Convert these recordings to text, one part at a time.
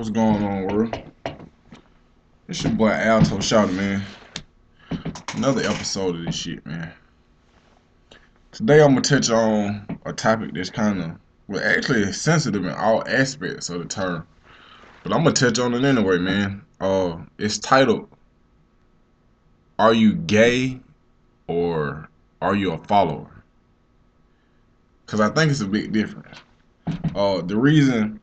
What's going on, world? It's your boy Alto Shouter, man. Another episode of this shit, man. Today I'm gonna touch on a topic that's kind of, well, actually it's sensitive in all aspects of the term, but I'm gonna touch on it anyway, man. It's titled, "Are you gay or are you a follower?" Because I think it's a big difference. The reason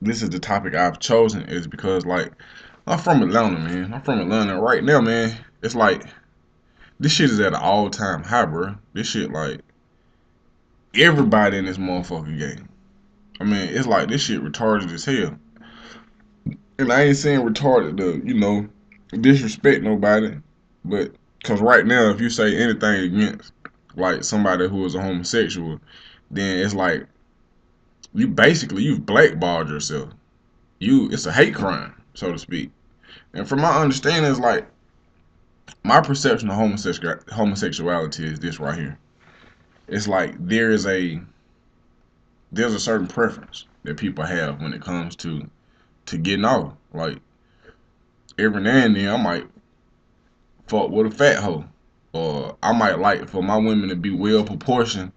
this is the topic I've chosen is because, like, I'm from Atlanta, man. I'm from Atlanta right now, man. It's like this shit is at an all-time high, bro. This shit, like, everybody in this motherfucking game. I mean, it's like this shit retarded as hell. And I ain't saying retarded to, disrespect nobody, but because right now, if you say anything against, like, somebody who is a homosexual, then it's like you've blackballed yourself. It's a hate crime, so to speak. And from my understanding, it's like my perception of homosexuality is this right here. It's like there's a certain preference that people have when it comes to getting off. Like every now and then, I might fuck with a fat hoe, or I might like for my women to be well proportioned,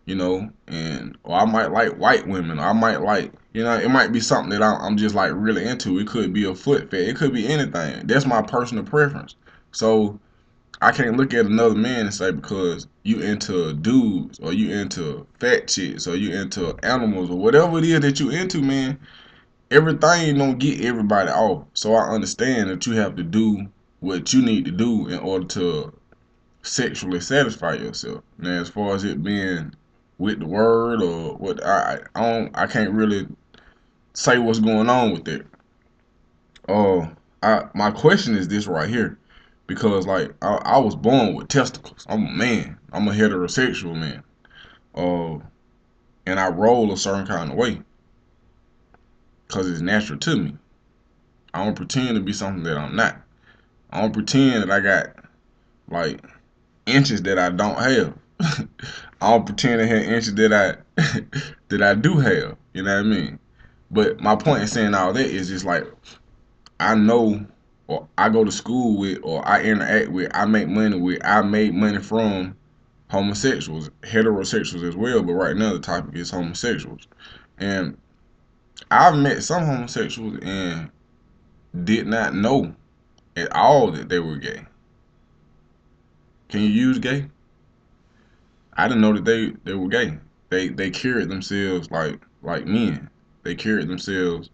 and or I might like white women. Or I might like, it might be something that I'm just like really into. It could be a foot fetish. It could be anything. That's my personal preference. So I can't look at another man and say because you into dudes or you into fat chicks or you into animals or whatever it is that you into, man. Everything don't get everybody off. So I understand that you have to do what you need to do in order to sexually satisfy yourself. Now, as far as it being with the word or what, I can't really say what's going on with that. Oh, my question is this right here, because like I was born with testicles. I'm a man. I'm a heterosexual man. Uh, and I roll a certain kind of way because it's natural to me. I don't pretend to be something that I'm not. I don't pretend that I got like inches that I don't have. I don't pretend to have inches that I that I do have. You know what I mean? But my point in saying all that is just like I know, or I go to school with, or I interact with, I make money with, I make money from homosexuals, heterosexuals as well. But right now the topic is homosexuals, and I've met some homosexuals and did not know at all that they were gay. Can you use gay? I didn't know that they were gay. They carried themselves like men. They carried themselves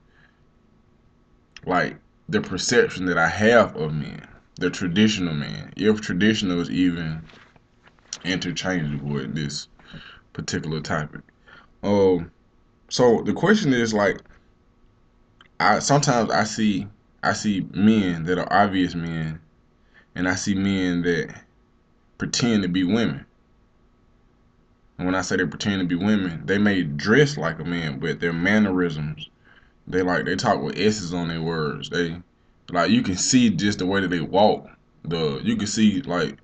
like the perception that I have of men, the traditional man. If traditional is even interchangeable in this particular topic. Um, so the question is like, I sometimes I see men that are obvious men, and I see men that pretend to be women. And when I say they pretend to be women, they may dress like a man, but their mannerisms, they talk with S's on their words. They like you can see just the way that they walk. You can see like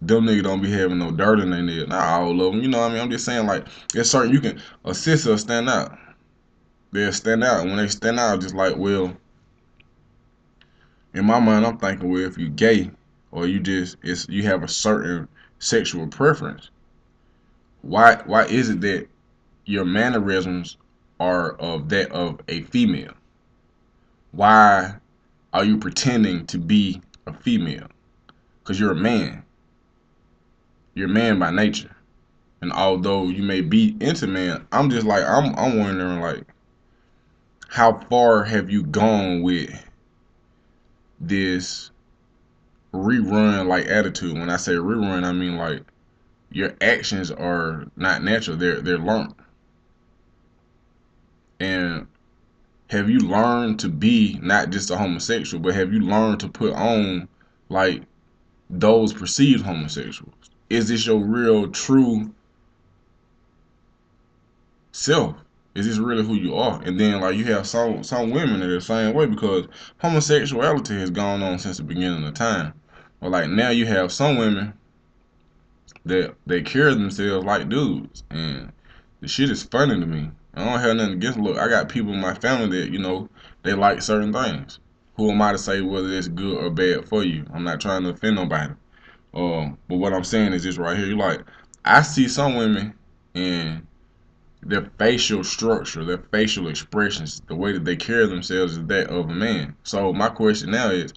them niggas don't be having no dirt in their nails. Not all of them, you know what I mean? I'm just saying like there's certain you can a sister stand out. They'll stand out, and when they stand out, just like well, in my mind, I'm thinking well if you gay or you have a certain sexual preference. Why is it that your mannerisms are of that of a female? Why are you pretending to be a female? Because you're a man. You're a man by nature. And although you may be into man, I'm just like I'm wondering like how far have you gone with this rerun like attitude? When I say rerun, I mean like your actions are not natural. They're learned. And have you learned to be not just a homosexual, but have you learned to put on like those perceived homosexuals? Is this your real true self? Is this really who you are? And then like you have some women that are the same way because homosexuality has gone on since the beginning of time. But like now you have some women that they carry themselves like dudes, and the shit is funny to me. I don't have nothing against. Look, I got people in my family that they like certain things. Who am I to say whether it's good or bad for you? I'm not trying to offend nobody. But what I'm saying is this right here. You like, I see some women and their facial structure, their facial expressions, the way that they carry themselves is that of a man. So my question now is,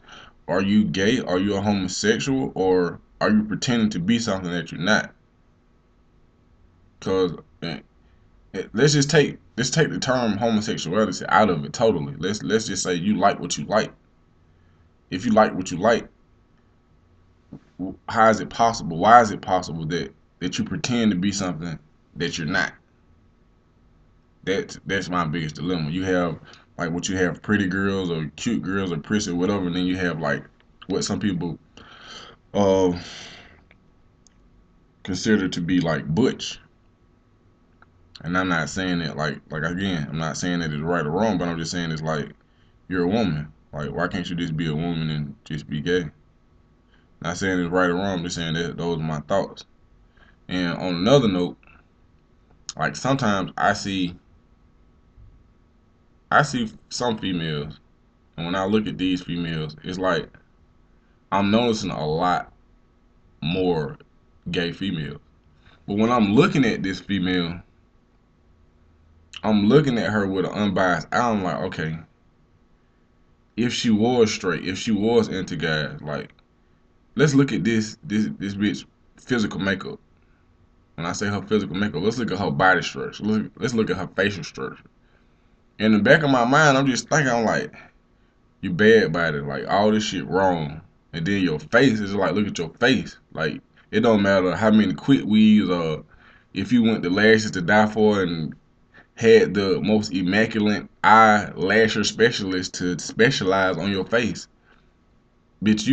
are you gay? Are you a homosexual? Or are you pretending to be something that you're not? Because let's take the term homosexuality out of it totally. Let's just say you like what you like. If you like what you like, how is it possible? Why is it possible that you pretend to be something that you're not? That's my biggest dilemma. You have like what you have pretty girls or cute girls or prissy or whatever, and then you have like what some people uh consider to be like butch. And I'm not saying it like again, I'm not saying that it's right or wrong, but I'm just saying it's like you're a woman. Like why can't you just be a woman and just be gay? Not saying it's right or wrong, I'm just saying that those are my thoughts. And on another note, like sometimes I see some females, and when I look at these females, it's like I'm noticing a lot more gay females. But when I'm looking at this female, I'm looking at her with an unbiased eye. I'm like, okay, if she was straight, if she was into guys, like, let's look at this bitch physical makeup. When I say her physical makeup, let's look at her body structure. Let's look at her facial structure. In the back of my mind, I'm just thinking, I'm like, you bad body, like all this shit wrong. And then your face is like, look at your face. Like, it don't matter how many quick weaves or if you went to Lashes to Die For and had the most immaculate eyelasher specialist to specialize on your face. Bitch,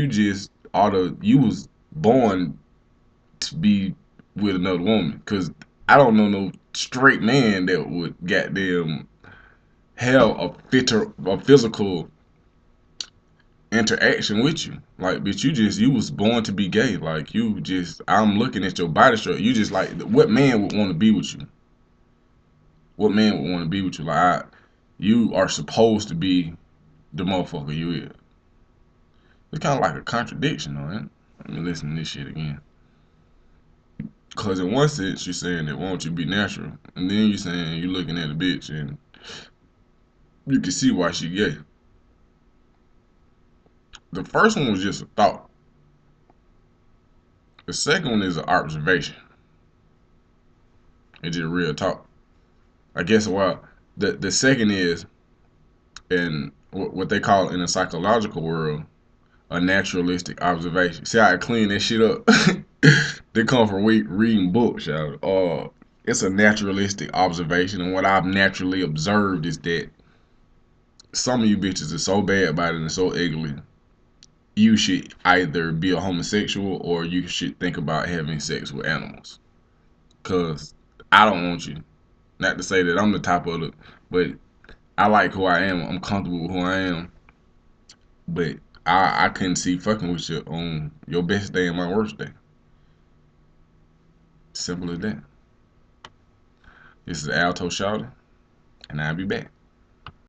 you was born to be with another woman. Cause I don't know no straight man that would goddamn have a physical interaction with you. Like, bitch, you was born to be gay. Like, I'm looking at your body structure. You just like, what man would want to be with you? What man would want to be with you? You are supposed to be the motherfucker you is. It's kind of like a contradiction, though, man. Let me listen to this shit again. Because in one sense, you're saying that won't you be natural, and then you're saying you're looking at a bitch and you can see why she gay. The first one was just a thought. The second one is an observation. It's just real talk. I guess the second is in what they call in the psychological world a naturalistic observation. See how I clean that shit up? They come from reading books, y'all. It's a naturalistic observation, and what I've naturally observed is that some of you bitches are so bad about it and so ugly. You should either be a homosexual or you should think about having sex with animals. Cause I don't want you. Not to say that I'm the top of the, but I like who I am. I'm comfortable with who I am. But I couldn't see fucking with you on your best day and my worst day. Simple as that. This is Alto Shouter, and I'll be back.